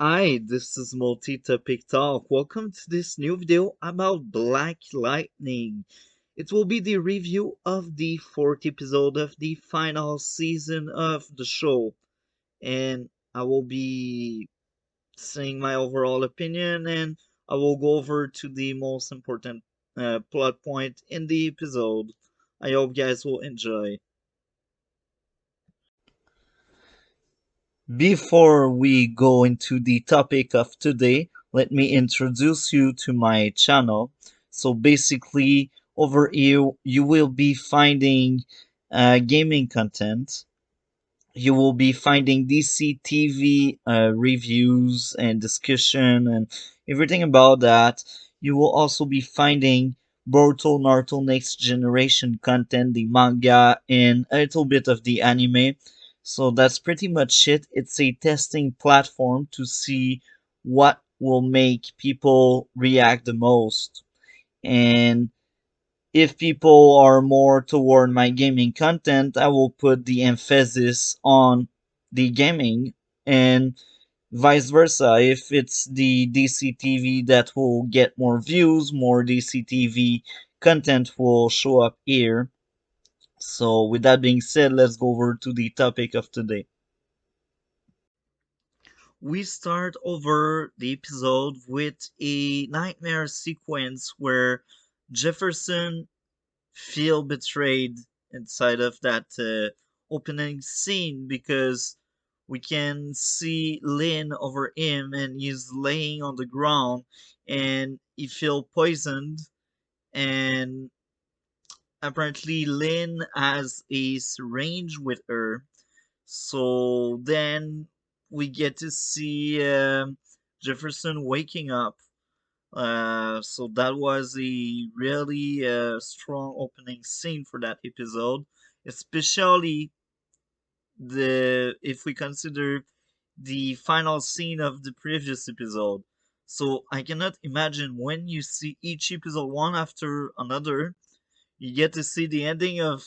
Hi, this is Multi-Topic Talk. Welcome to this new video about Black Lightning. It will be the review of the fourth episode of the final season of the show. And I will be saying my overall opinion and I will go over to the most important plot point in the episode. I hope you guys will enjoy. Before we go into the topic of today, let me introduce you to my channel. So basically, over here, you will be finding gaming content. You will be finding DC TV reviews and discussion and everything about that. You will also be finding Boruto Naruto Next Generation content, the manga, and a little bit of the anime. So that's pretty much it. It's a testing platform to see what will make people react the most. And if people are more toward my gaming content, I will put the emphasis on the gaming and vice versa. If it's the DCTV that will get more views, more DCTV content will show up here. So with that being said, let's go over to the topic of today. We start over the episode with a nightmare sequence where Jefferson feel betrayed inside of that opening scene because we can see Lynn over him and he's laying on the ground and he feel poisoned and apparently Lynn has a syringe with her. So then we get to see Jefferson waking up. So that was a really strong opening scene for that episode, especially the if we consider the final scene of the previous episode. So I cannot imagine when you see each episode one after another, you get to see the ending of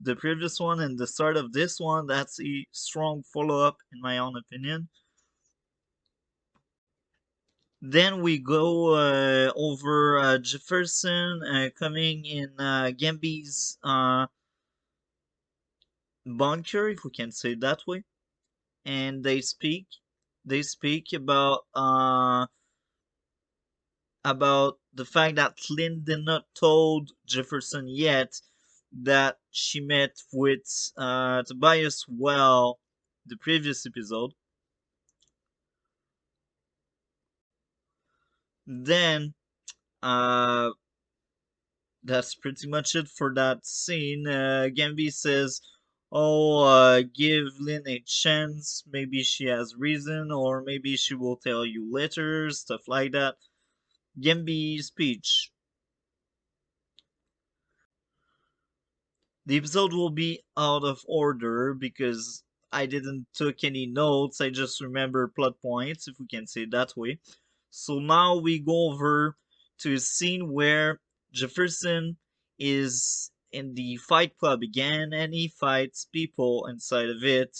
the previous one and the start of this one. That's a strong follow up, in my own opinion. Then we go over Jefferson coming in Gamby's bunker, if we can say it that way, and they speak. They speak about the fact that Lynn did not told Jefferson yet that she met with Tobias well the previous episode. Then uh, that's pretty much it for that scene. Gamby says, "Oh, give Lynn a chance. Maybe she has reason, or maybe she will tell you later." Stuff like that. Gamby speech. The episode will be out of order because I didn't took any notes. I just remember plot points, if we can say it that way. So now we go over to a scene where Jefferson is in the fight club again and he fights people inside of it.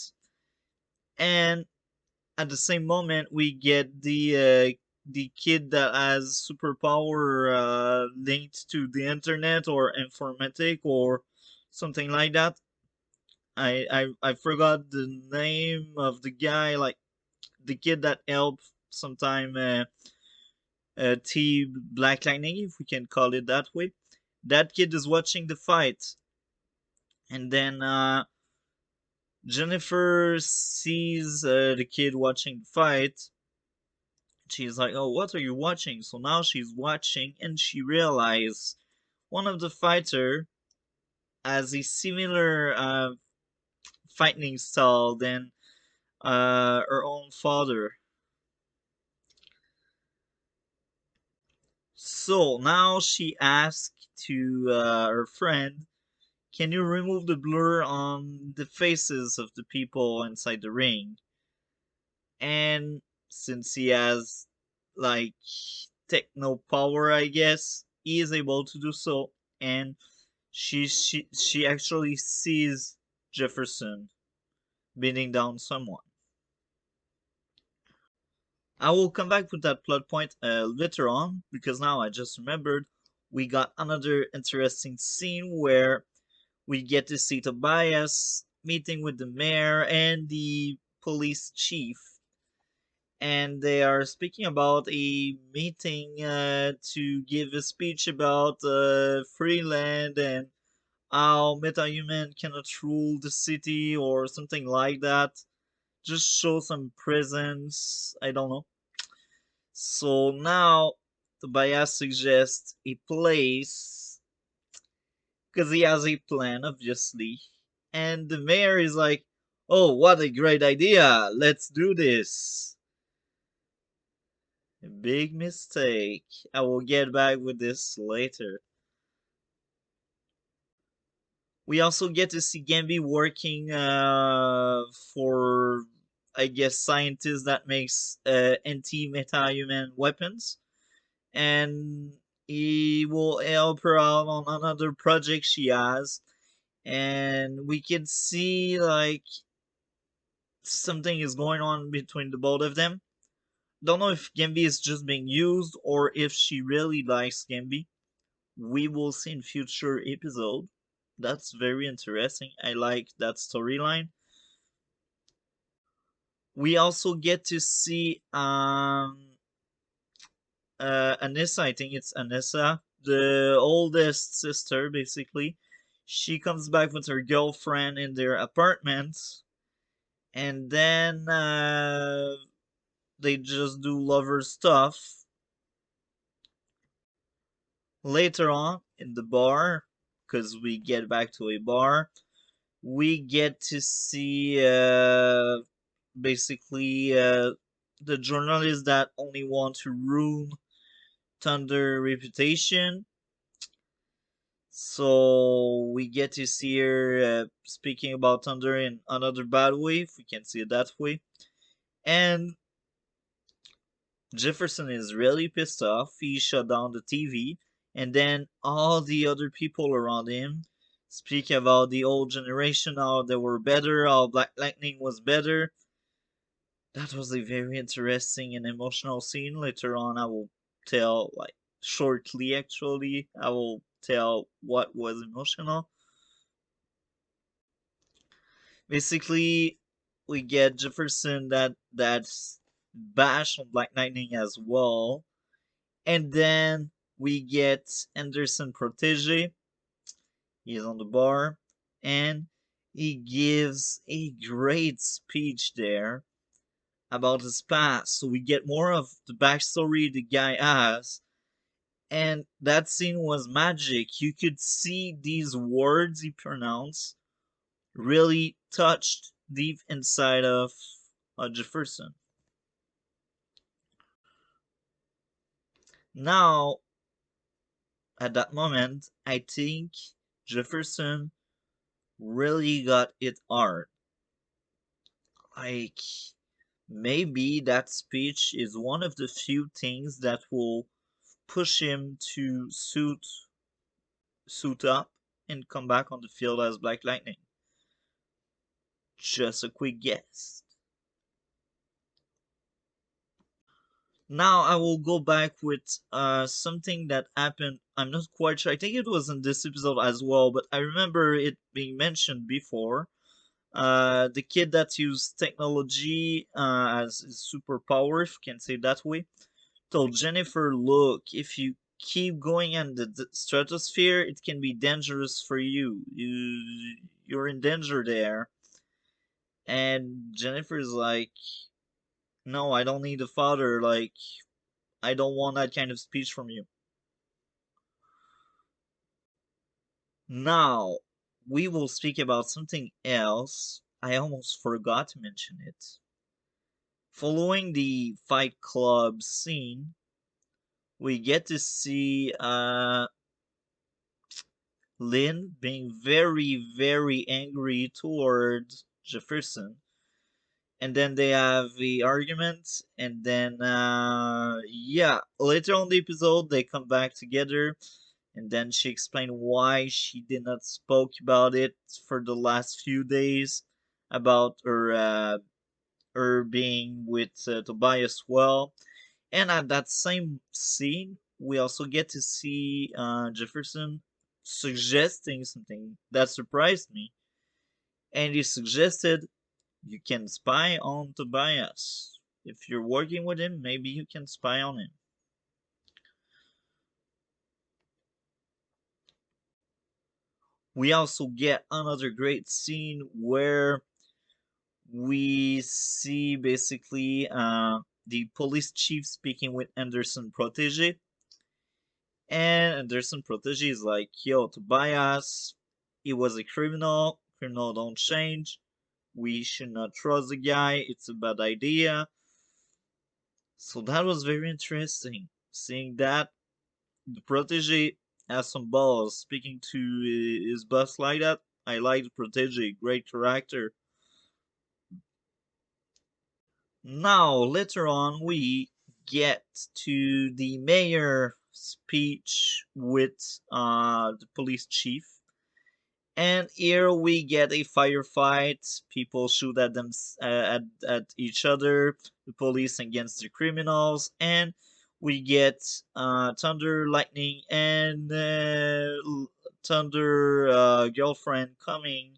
And at the same moment we get the kid that has superpower linked to the internet or informatic or something like that. I forgot the name of the guy, like the kid that helped sometime T Black Lightning, if we can call it that way. That kid is watching the fight, and then Jennifer sees the kid watching the fight. She's like, "Oh, what are you watching?" So now she's watching, and she realizes one of the fighter has a similar fighting style than her own father. So now she asked to her friend, "Can you remove the blur on the faces of the people inside the ring?" And since he has like techno power, I guess, he is able to do so. And she actually sees Jefferson beating down someone. I will come back with that plot point later on because now I just remembered we got another interesting scene where we get to see Tobias meeting with the mayor and the police chief, and they are speaking about a meeting to give a speech about free land and how metahuman cannot rule the city or something like that. Just show some presence. I don't know. So now Tobias suggests a place because he has a plan, obviously. And the mayor is like, "Oh, what a great idea! Let's do this." A big mistake. I will get back with this later. We also get to see Gambi working for, I guess, scientists that makes anti-meta-human weapons, and he will help her out on another project she has, and we can see like something is going on between the both of them. Don't know if Gambi is just being used or if she really likes Gambi. We will see in future episode. That's very interesting. I like that storyline. We also get to see Anissa. I think it's Anissa, the oldest sister, basically. She comes back with her girlfriend in their apartment, and then they just do lover stuff. Later on in the bar, because we get back to a bar, we get to see basically the journalists that only want to ruin Thunder reputation. So we get to see her speaking about Thunder in another bad way, if we can see it that way. And Jefferson is really pissed off. He shut down the TV, and then all the other people around him speak about the old generation, how they were better, how Black Lightning was better. That was a very interesting and emotional scene. Later on, I will tell, like, shortly actually, I will tell what was emotional. Basically, we get Jefferson that's bash on Black Lightning as well. And then we get Anderson Protege. He's on the bar and he gives a great speech there about his past. So we get more of the backstory the guy has. And that scene was magic. You could see these words he pronounced really touched deep inside of Jefferson. Now, at that moment, I think Jefferson really got it hard. Like, maybe that speech is one of the few things that will push him to suit up and come back on the field as Black Lightning. Just a quick guess. Now I will go back with something that happened. I'm not quite sure. I think it was in this episode as well, but I remember it being mentioned before. The kid that used technology as his superpower, if you can say it that way, told Jennifer, "Look, if you keep going in the stratosphere, it can be dangerous for you. You're in danger there." And Jennifer's like, "No, I don't need a father. Like, I don't want that kind of speech from you." Now, we will speak about something else. I almost forgot to mention it. Following the Fight Club scene, we get to see Lynn being very, very angry towards Jefferson. And then they have the argument, and then, yeah, later on the episode, they come back together, and then she explained why she did not spoke about it for the last few days about her her being with Tobias well. And at that same scene, we also get to see Jefferson suggesting something that surprised me. And he suggested you can spy on Tobias. If you're working with him, maybe you can spy on him. We also get another great scene where we see basically the police chief speaking with Anderson Protege. And Anderson Protege is like, yo, Tobias, he was a criminal. Criminal don't change. We should not trust the guy. It's a bad idea. So that was very interesting. Seeing that the protege has some balls speaking to his boss like that. I like the protege, great character. Now, later on, we get to the mayor speech with the police chief. And here we get a firefight. People shoot at them at each other. The police against the criminals, and we get Thunder, Lightning, and Thunder girlfriend coming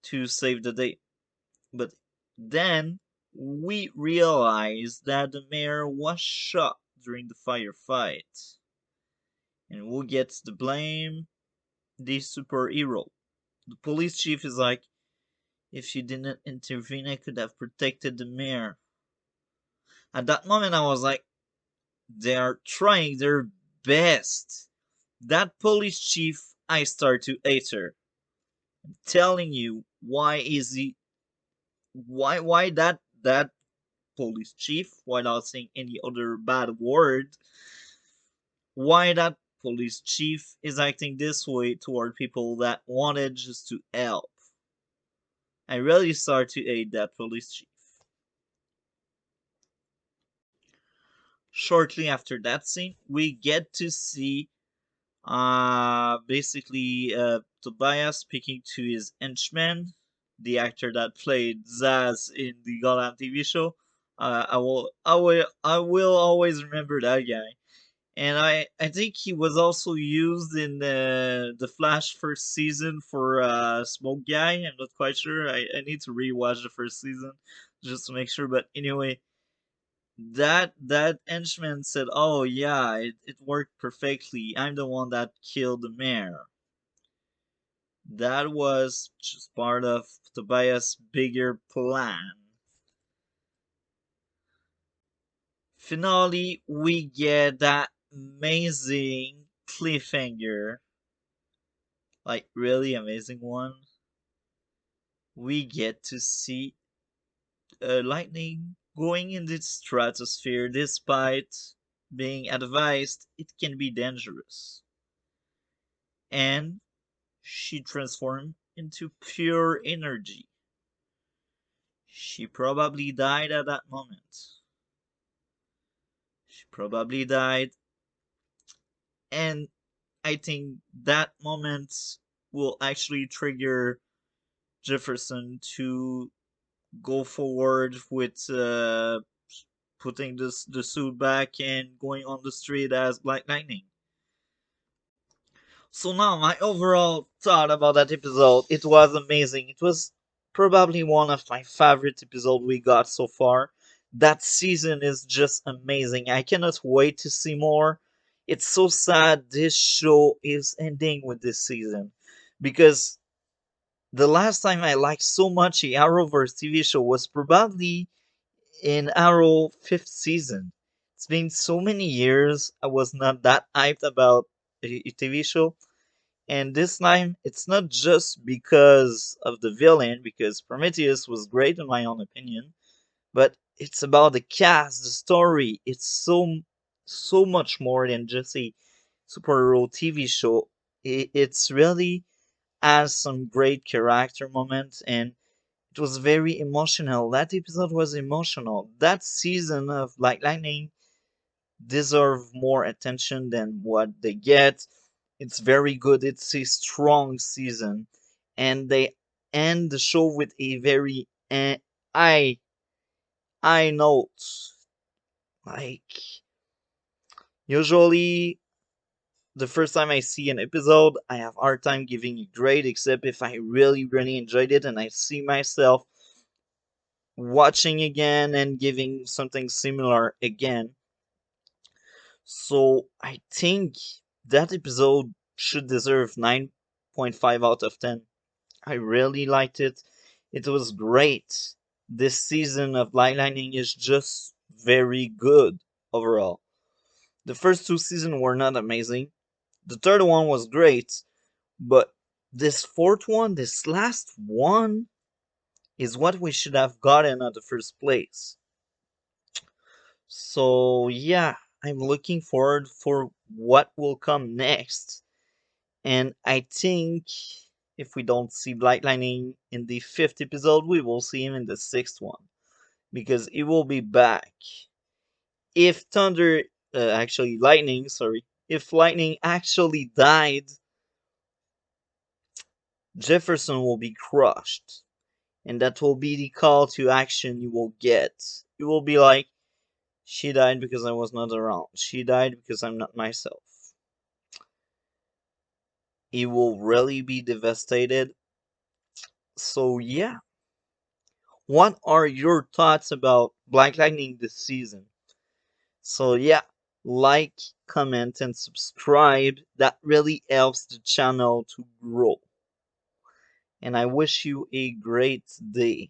to save the day. But then we realize that the mayor was shot during the firefight, and who gets the blame? The superhero. The police chief is like, if you didn't intervene, I could have protected the mayor. At that moment, I was like, they are trying their best. That police chief, I start to hate her. I'm telling you, why is he? Why that police chief? Why not saying any other bad word? Why that police chief is acting this way toward people that wanted just to help? I really start to hate that police chief. Shortly after that scene, we get to see basically Tobias speaking to his henchman, the actor that played Zaz in the Gotham TV show. I will always remember that guy. And I think he was also used in the Flash first season for Smoke Guy. I'm not quite sure. I need to rewatch the first season just to make sure. But anyway, that henchman said, "Oh yeah, it worked perfectly. I'm the one that killed the mayor." That was just part of Tobias' bigger plan. Finally, we get that amazing cliffhanger, like really amazing one. We get to see lightning going in the stratosphere despite being advised it can be dangerous. And she transformed into pure energy. She probably died at that moment. She probably died, and I think that moment will actually trigger Jefferson to go forward with putting the suit back and going on the street as Black Lightning. So now my overall thought about that episode, it was amazing. It was probably one of my favorite episodes we got so far. That season is just amazing. I cannot wait to see more. It's so sad this show is ending with this season because the last time I liked so much a Arrowverse TV show was probably in Arrow fifth season. It's been so many years. I was not that hyped about a TV show, and this time, it's not just because of the villain, because Prometheus was great in my own opinion, but it's about the cast, the story. It's so much more than just a superhero TV show. It's really has some great character moments, and it was very emotional. That episode was emotional. That season of Black Lightning deserve more attention than what they get. It's very good. It's a strong season, and they end the show with a very high. I note, like, usually the first time I see an episode, I have a hard time giving a grade, except if I really, really enjoyed it and I see myself watching again and giving something similar again. So I think that episode should deserve 9.5 out of 10. I really liked it. It was great. This season of Lightning is just very good overall. The first two seasons were not amazing. The third one was great, but this fourth one, this last one, is what we should have gotten at the first place. So yeah, I'm looking forward for what will come next. And I think if we don't see Black Lightning in the fifth episode, we will see him in the sixth one. Because he will be back. If Lightning, sorry. If Lightning actually died, Jefferson will be crushed. And that will be the call to action you will get. You will be like, she died because I was not around. She died because I'm not myself. He will really be devastated. So yeah, what are your thoughts about Black Lightning this season? So yeah, like, comment, and subscribe. That really helps the channel to grow. And I wish you a great day.